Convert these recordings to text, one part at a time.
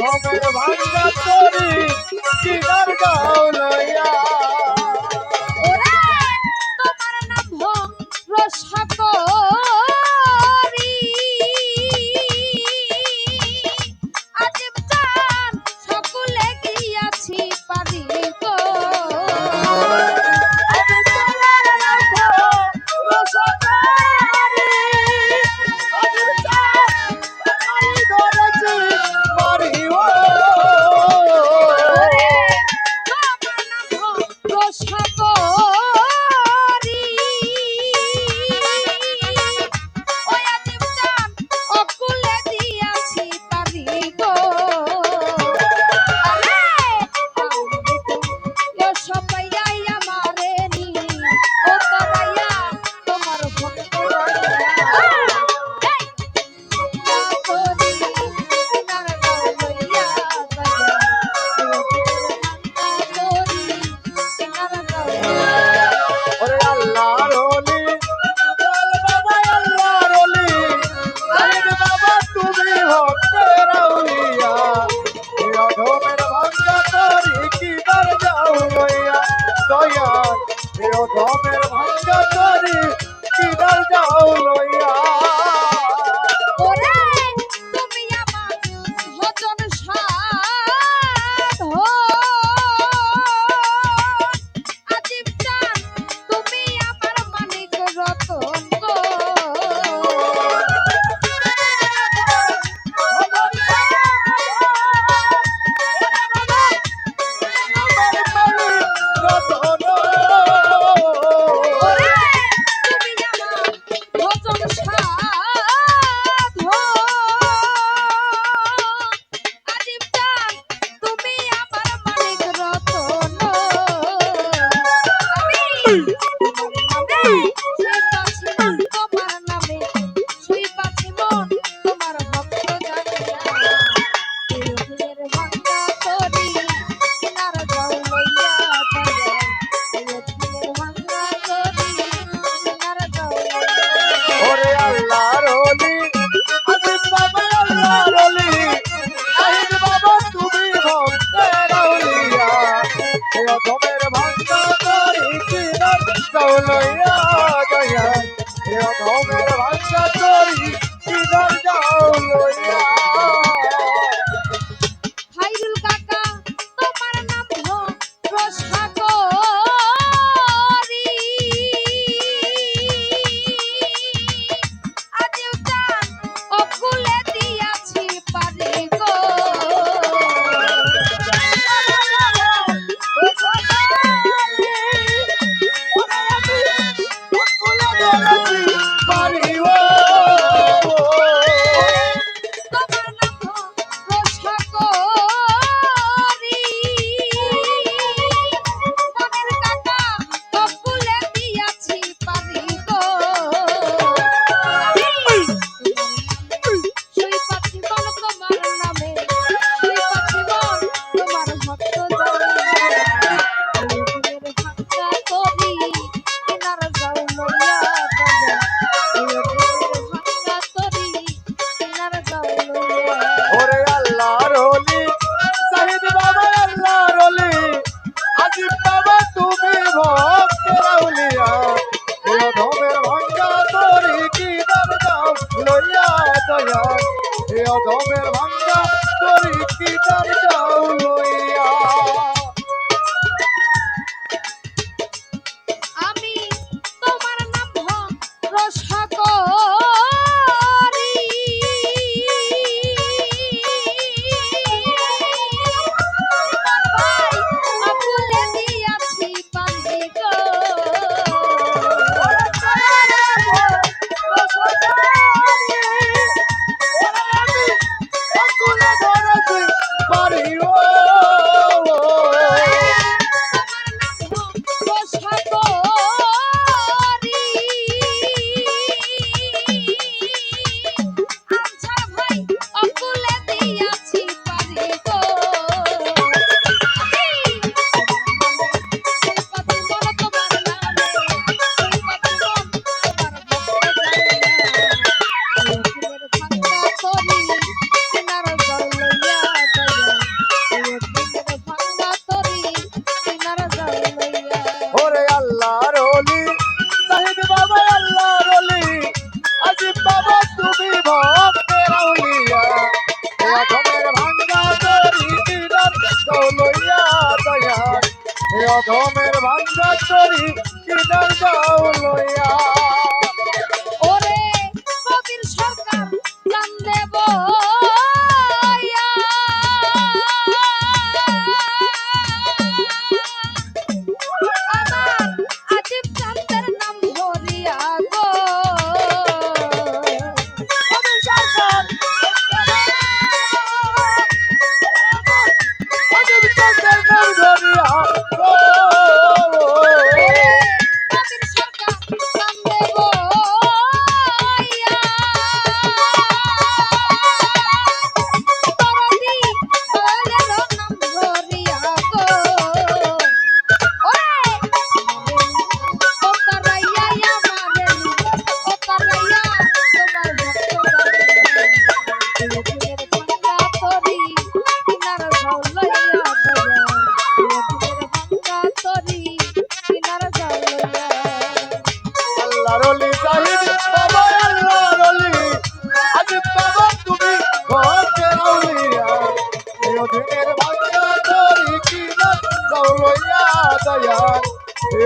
অধমের ভাঙ্গা তরি কিনার গাও লইয়া ওরে তোমার নাম রসাকরি আজিব চান সকলে গিয়াছি পারি গো আমি তোমার নাম রসকারি আজিব চাঁদ সকালে ধরেছি মারিব ওরে তোমার নাম রসাকরি ওই আজিব চান অকুলে দিয়াছি পারি গো আরে সবাই আমারে নি ও তরাইয়া তোমার ভক্ত ওরে আল্লাহর ওলি বল বাবা আল্লাহর ওলি জাহিদ বাবা তুমি ভক্তের আউলিয়া এই অধমের ভাঙ্গা তরি কিনার যাও লইয়া দয়াল এই অধমের ভাঙ্গা তরি কিনার যাও লইয়া ওরে তুমি আমার ভজন সাধন আজিব চান তুমি আমার মানিক রতন গো ওরে তুমি আমার ভজন সাধন আজিব চান তুমি আমার মানিক রতন তোমার নামে শুই পাছি মন তোমার ভক্ত জানিয়া এই ভাঙ্গা তরি কিনার যাও লইয়া ভাঙ্গা তরি কিনার যাও ওরে আল্লাহর ওলি আজিব বাবা আল্লাহর ওলি জাহিদ বাবা তুমি ভক্তের আউলিয়া এই অধমের ভাঙ্গা তরি কিনার যাও লইয়া দয়াল এই অধমের ভাঙ্গা তরি কিনার যাও লইয়া হাইরুল কাকা তোমার নাম রসাকরি আজিব চান অকুলে দিয়াছি পারি গো তোমার নাম রসাকরি মনের কাকা অকুলে দিয়াছি পারি গো শুই পাছি মন তোমার নামে শুই পাছি মন তোমার ভক্ত ভাঙ্গা তরি কিনার যাও লইয়া ভাঙ্গা তরি কিনার যাও লইয়া ওরে আল্লাহর ওলি জাহিদ বাবা আল্লাহর ওলি আজিব বাবা তুমি ভক্তের আউলিয়া এই অধমের ভাঙ্গা তরি কিনার যাও লইয়া দয়াল এই অধমের ভাঙ্গা তরি কিনার যাও লইয়া আমি তোমার নাম রসাকরি ভাই আকুলে দিয়াছি পারি গো তোমার নাম রসাকরি আজিব চান অকুলে দিয়াছি পারি গো ওরে তোমার নাম রসাকরি আজিব চান অকুলে দিয়াছি পারি গো তোমার নাম রসাকরি আজিব চান অকুলে দিয়াছি পারি গো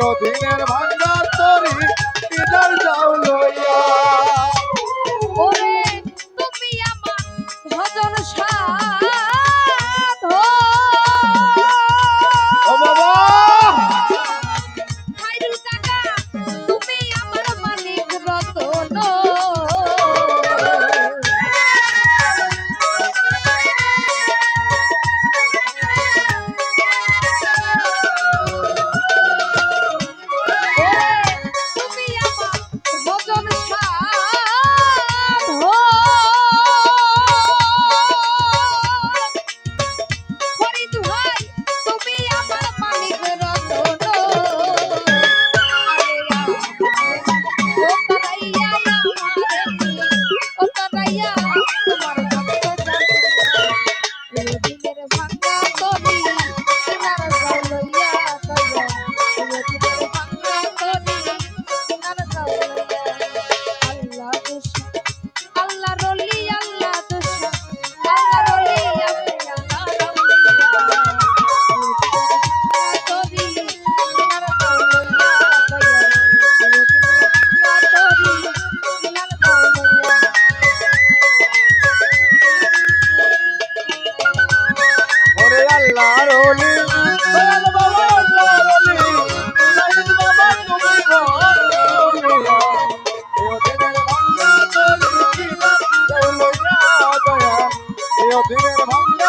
অধীনের ভাঙ্গা তরি কিনার যাও লইয়া। ওরে তুমি আমার ভজন সাধ ও বাবা খাইরুল কাকা তুমি আমার মানিক রতন তুমি আমার ভজন সাধ হরি দুহাই তুমি আমার মানিক রতন ও তারাইয়া আমারে ও তারাইয়া তোমার ভক্ত জানি দিনের ভাঙ্গা তরি কিনার যাও লইয়া দয়া দিনের ভাঙ্গা তরি কিনার যাও লইয়া আল্লাহ দোষা আল্লাহ রলি আল্লাহ দোষা আল্লাহ রলি আপনি আল্লাহ রলিয়া তরি কিনার যাও লইয়া দয়া দিনের ভাঙ্গা তরি কিনার যাও লইয়া ওরে আল্লাহর ওলি দয়াল বাবা আল্লাহর ওলি সাইদ বাবা তুমি ভক্তলিয়া এ অধীনের ভাঙ্গা তরি কিনার যাও লইয়া দয়া এ অধীনের ভাঙ্গা